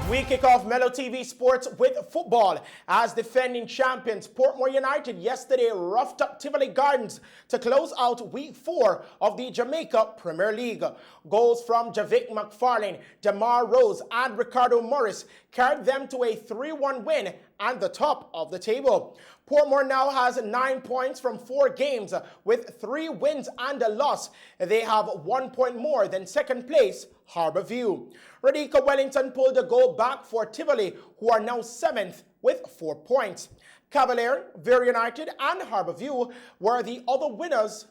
We kick off Mello TV Sports with football as defending champions Portmore United yesterday roughed up Tivoli Gardens to close out week 4 of the Jamaica Premier League. Goals from Javick McFarlane, Demar Rose and Ricardo Morris carried them to a 3-1 win and the top of the table. Portmore now has 9 points from 4 games with 3 wins and a loss. They have 1 point more than second place Harbourview. Radika Wellington pulled a goal back for Tivoli, who are now 7th with 4 points. Cavalier, Very United and Harbourview were the other winners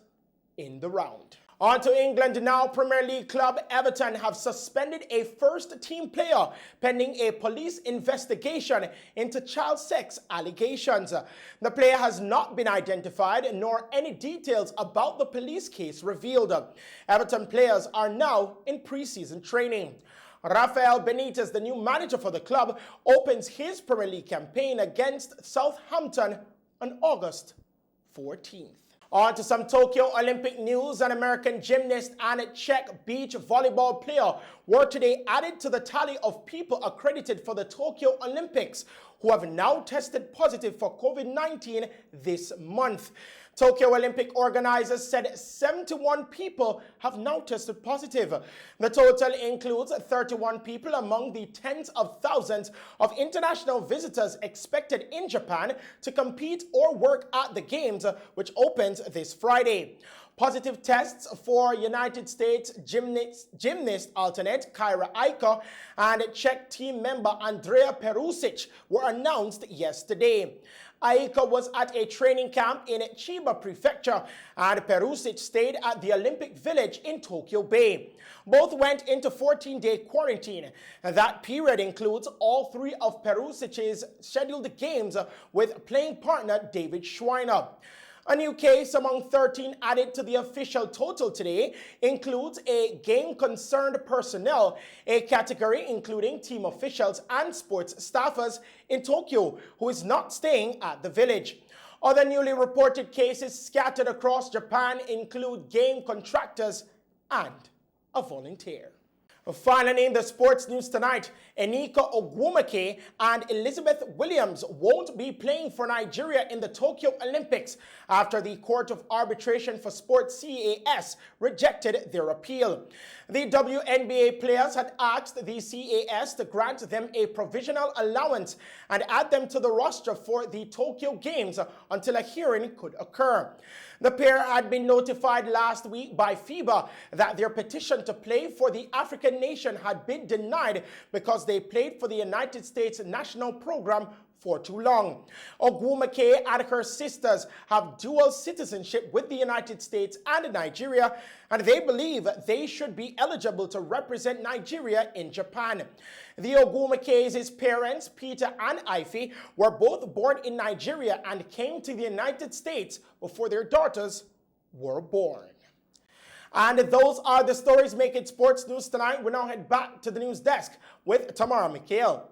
in the round. On to England now. Premier League club Everton have suspended a first-team player pending a police investigation into child sex allegations. The player has not been identified, nor any details about the police case revealed. Everton players are now in pre-season training. Rafael Benitez, the new manager for the club, opens his Premier League campaign against Southampton on August 14th. On to some Tokyo Olympic news. An American gymnast and a Czech beach volleyball player were today added to the tally of people accredited for the Tokyo Olympics who have now tested positive for COVID-19 this month. Tokyo Olympic organizers said 71 people have now tested positive. The total includes 31 people among the tens of thousands of international visitors expected in Japan to compete or work at the Games, which opens this Friday. Positive tests for United States gymnast alternate Kyra Aiko and Czech team member Andrea Perusic were announced yesterday. Aiko was at a training camp in Chiba Prefecture and Perusic stayed at the Olympic Village in Tokyo Bay. Both went into 14-day quarantine. That period includes all 3 of Perusic's scheduled games with playing partner David Schweiner. A new case among 13 added to the official total today includes a game-concerned personnel, a category including team officials and sports staffers in Tokyo who is not staying at the village. Other newly reported cases scattered across Japan include game contractors and a volunteer. Finally, in the sports news tonight, Enika Ogwumike and Elizabeth Williams won't be playing for Nigeria in the Tokyo Olympics after the Court of Arbitration for Sport CAS rejected their appeal. The WNBA players had asked the CAS to grant them a provisional allowance and add them to the roster for the Tokyo Games until a hearing could occur. The pair had been notified last week by FIBA that their petition to play for the African nation had been denied because they played for the United States national program for too long. Ogwumike and her sisters have dual citizenship with the United States and Nigeria, and they believe they should be eligible to represent Nigeria in Japan. The Ogwumike's parents, Peter and Ife, were both born in Nigeria and came to the United States before their daughters were born. And those are the stories making sports news tonight. We now head back to the news desk with Tamara Mikhail.